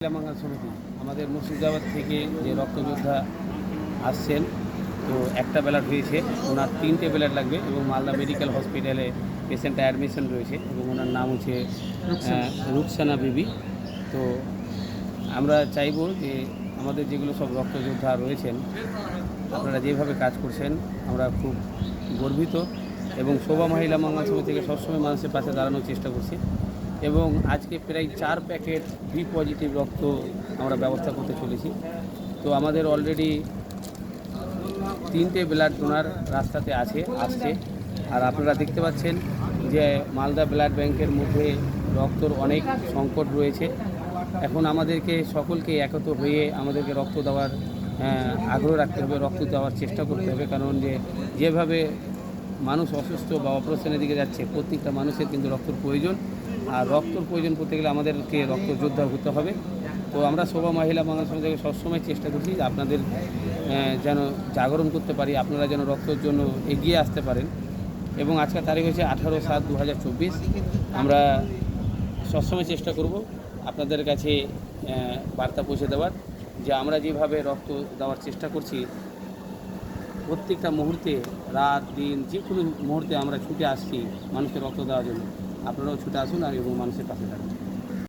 মহিলা সমিতি আমাদের মুর্শিদাবাদ থেকে যে রক্তযোদ্ধা আসছেন, তো একটা ব্যালট হয়েছে, ওনার 3টে ব্যালট লাগবে এবং মালদা মেডিকেল হসপিটালে পেশেন্টটা অ্যাডমিশন রয়েছে এবং ওনার নাম হচ্ছে রুকসানা বিবি। তো আমরা চাইব যে আমাদের যেগুলো সব রক্তযোদ্ধা রয়েছেন, আপনারা যেভাবে কাজ করছেন আমরা খুব গর্বিত এবং শোভা মহিলা মঙ্গল সমিতি থেকে সবসময় মানুষের পাশে দাঁড়ানোর চেষ্টা করছি এবং আজকে প্রায় 4 প্যাকেট বি পজিটিভ রক্ত আমরা ব্যবস্থা করতে চলেছি। তো আমাদের অলরেডি 3টে ব্লাড ডোনার রাস্তাতে আসছে। আর আপনারা দেখতে পাচ্ছেন যে মালদা ব্লাড ব্যাংকের মধ্যে রক্তর অনেক সংকট রয়েছে। এখন আমাদেরকে সকলকে একত্র হয়ে আমাদেরকে রক্ত দেওয়ার আগ্রহ রাখতে হবে, রক্ত দেওয়ার চেষ্টা করতে হবে, কারণ যেভাবে মানুষ অসুস্থ বা অপারেশনের দিকে যাচ্ছে, প্রত্যেকটা মানুষের কিন্তু রক্তর প্রয়োজন। আর রক্তর প্রয়োজন করতে গেলে আমাদেরকে রক্তযোদ্ধা হতে হবে। তো আমরা শোভা মহিলা মঙ্গল সমিতি থেকে সবসময় চেষ্টা করছি আপনাদের যেন জাগরণ করতে পারি, আপনারা যেন রক্তের জন্য এগিয়ে আসতে পারেন। এবং আজকের তারিখ হচ্ছে 18/7/2024। আমরা সবসময় চেষ্টা করব আপনাদের কাছে বার্তা পৌঁছে দেওয়ার, যে আমরা যেভাবে রক্ত দেওয়ার চেষ্টা করছি, প্রত্যেকটা মুহূর্তে, রাত দিন যে কোনো মুহূর্তে আমরা ছুটে আসছি মানুষকে রক্ত দেওয়ার জন্য। আপনারাও ছুটে আসুন আর এবং মানুষের পাশে থাকুন।